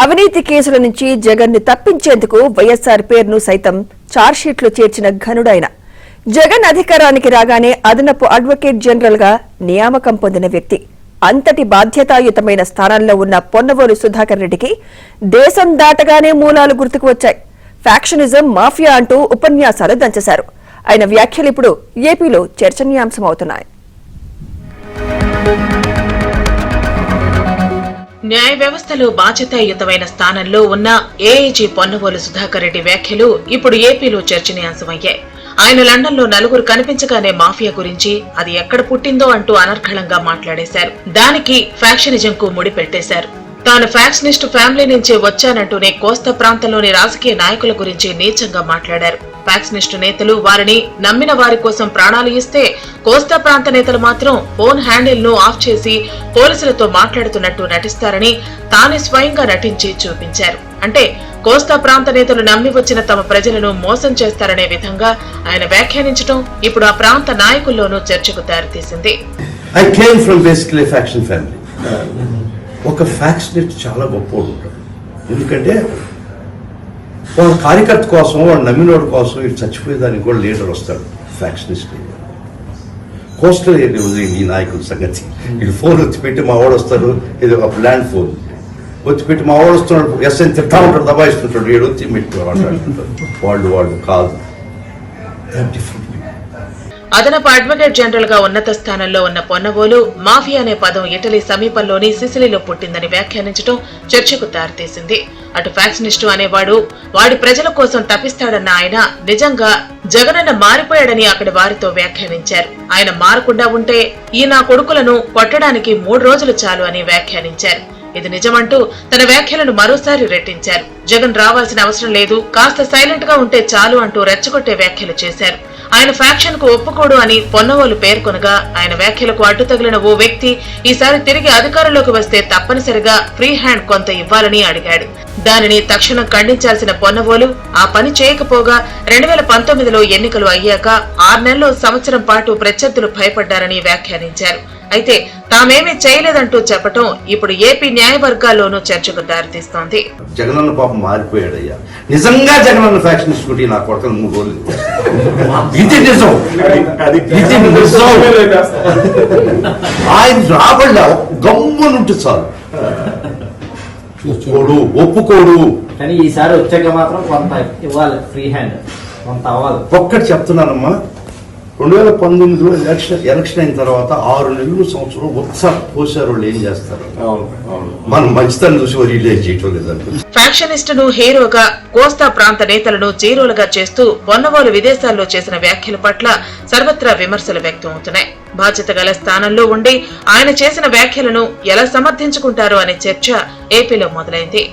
అవినీతి కేసుల నుంచి జగన్ ని తప్పించేందుకు వైఎస్ఆర్ పేరును సైతం చార్జ్షీట్లో చేర్చిన ఘనుడైన జగన్ అధికారానికి రాగానే అదనపు అడ్వకేట్ జనరల్ గా నియామకం పొందిన వ్యక్తి. అంతటి బాధ్యతాయుతమైన స్థానంలో ఉన్న పొన్నవోలు సుధాకర్ రెడ్డికి దేశం దాటగానే మూలాలు గుర్తుకు వచ్చాయి. ఫ్యాక్షనిజం, మాఫియా అంటూ ఉపన్యాసాలు దంచేశారు. ఆయన వ్యాఖ్యలు ఇప్పుడు ఏపీలో చర్చనీయాంశమవుతున్నాయి. న్యాయ వ్యవస్థలో బాధ్యతాయుతమైన స్థానంలో ఉన్న ఏఐజీ పొన్నవోలు సుధాకర్ రెడ్డి వ్యాఖ్యలు ఇప్పుడు ఏపీలో చర్చనీయాంశమయ్యాయి. ఆయన లండన్లో నలుగురు కనిపించగానే మాఫియా గురించి, అది ఎక్కడ పుట్టిందో అంటూ అనర్గళంగా మాట్లాడేశారు. దానికి ఫ్యాక్షనిజంకు ముడిపెట్టేశారు. తాను ఫ్యాక్షనిస్ట్ ఫ్యామిలీ నుంచే వచ్చానంటూనే కోస్తా ప్రాంతంలోని రాజకీయ నాయకుల గురించి నీచంగా మాట్లాడారు. ఫ్యాక్షనిస్ట్ నేతలు వారిని నమ్మిన వారి కోసం ప్రాణాలు ఇస్తే, కోస్తా ప్రాంత నేతలు మాత్రం ఫోన్ హ్యాండిల్ ను ఆఫ్ చేసి పోలీసులతో మాట్లాడుతున్నట్టు నటిస్తారని తానే స్వయంగా నటించి చూపించారు. అంటే కోస్తా ప్రాంత నేతలు నమ్మి వచ్చిన తమ ప్రజలను మోసం చేస్తారనే విధంగా ఆయన వ్యాఖ్యానించడం ఇప్పుడు ఆ ప్రాంత నాయకుల్లోనూ చర్చకు దారితీసింది. ఒక ఫ్యాక్షనిస్ట్ చాలా గొప్పవాడు ఉంటాడు. ఎందుకంటే వాళ్ళ కార్యకర్త కోసం, వాడు నమ్మినోడి కోసం ఇటు చచ్చిపోయేదానికి కూడా లీడర్ వస్తాడు. ఫ్యాక్షనిస్ట్ కోస్టల్ ఏరియా ఈ నాయకుల సంగతి. ఇటు ఫోన్ వచ్చిపెట్టి మా వాడు వస్తాడు, ఇది ఒక ల్యాండ్ ఫోన్ వచ్చిపెట్టి మా వాడు వస్తున్నాడు, ఎస్ఐని తిట్టా ఉంటాడు, దబాయిస్తుంటాడు, ఏడు వచ్చి మెట్టు మాట్లాడుతుంటాడు. వాళ్ళు కాదు. అదనపు అడ్వకేట్ జనరల్ గా ఉన్నత స్థానంలో ఉన్న పొన్నవోలు మాఫియా అనే పదం ఇటలీ సమీపంలోని సిసిలీలో పుట్టిందని వ్యాఖ్యానించడం చర్చకు దారితీసింది. అటు ఫ్యాక్షనిస్టు అనేవాడు వాడి ప్రజల కోసం తప్పిస్తాడన్న ఆయన నిజంగా జగనన్న మారిపోయాడని అక్కడి వారితో వ్యాఖ్యానించారు. ఆయన మారకుండా ఉంటే ఈ నా కొడుకులను కొట్టడానికి 3 రోజులు చాలు అని వ్యాఖ్యానించారు. ఇది నిజమంటూ తన వ్యాఖ్యలను మరోసారి రెట్టించారు. జగన్ రావాల్సిన అవసరం లేదు, కాస్త సైలెంట్ గా ఉంటే చాలు అంటూ రెచ్చగొట్టే వ్యాఖ్యలు చేశారు. ఆయన ఫ్యాక్షన్ కు ఒప్పుకోడు అని పొన్నవోలు పేర్కొనగా, ఆయన వ్యాఖ్యలకు అడ్డు తగిలిన ఓ వ్యక్తి ఈసారి తిరిగి అధికారంలోకి వస్తే తప్పనిసరిగా ఫ్రీ హ్యాండ్ కొంత ఇవ్వాలని అడిగాడు. దానిని తక్షణం ఖండించాల్సిన పొన్నవోలు ఆ పని చేయకపోగా 2019లో ఎన్నికలు అయ్యాక 6 నెలలు, సంవత్సరం పాటు ప్రత్యర్థులు భయపడ్డారని వ్యాఖ్యానించారు. అయితే తామేమీ చేయలేదంటూ చెప్పటం ఇప్పుడు ఏపీ న్యాయ వర్గాల్లోనూ చర్చకు దారితీస్తోంది. జగనన్న పాపం మారిపోయాడయ్యా. నిజంగా జగనన్న ఫ్యాక్షనిస్ట్ గురించి నా కొడుకు 3 రోజులు ఇది నిజం. ఆయన రాబడ్డా గమ్మునుంటే చాలు, ఒప్పుకోడు. కానీ ఈసారి వచ్చాక మాత్రం కొంత ఇవ్వాలి, ఫ్రీ హ్యాండ్ కొంత అవ్వాలి. ఒక్కటి చెప్తున్నానమ్మా, 2019లో ఎలక్షన్ అయిన తర్వాత 6 నెలలు, సంవత్సరం ఉత్సాహం పోసారు. వాళ్ళు ఏం చేస్తారు? మనం మంచితనం చూసి రిలీజ్ చేయటం లేదంటే ఫ్యాక్షనిస్ట్ ను హీరోగా, కోస్తా ప్రాంత నేతలను జీరోలుగా చేస్తూ పొన్నవోలు విదేశాల్లో చేసిన వ్యాఖ్యల పట్ల సర్వత్రా విమర్శలు వ్యక్తమవుతున్నాయి. బాధ్యత గల స్థానంలో ఉండి ఆయన చేసిన వ్యాఖ్యలను ఎలా సమర్థించుకుంటారో అనే చర్చ ఏపీలో మొదలైంది.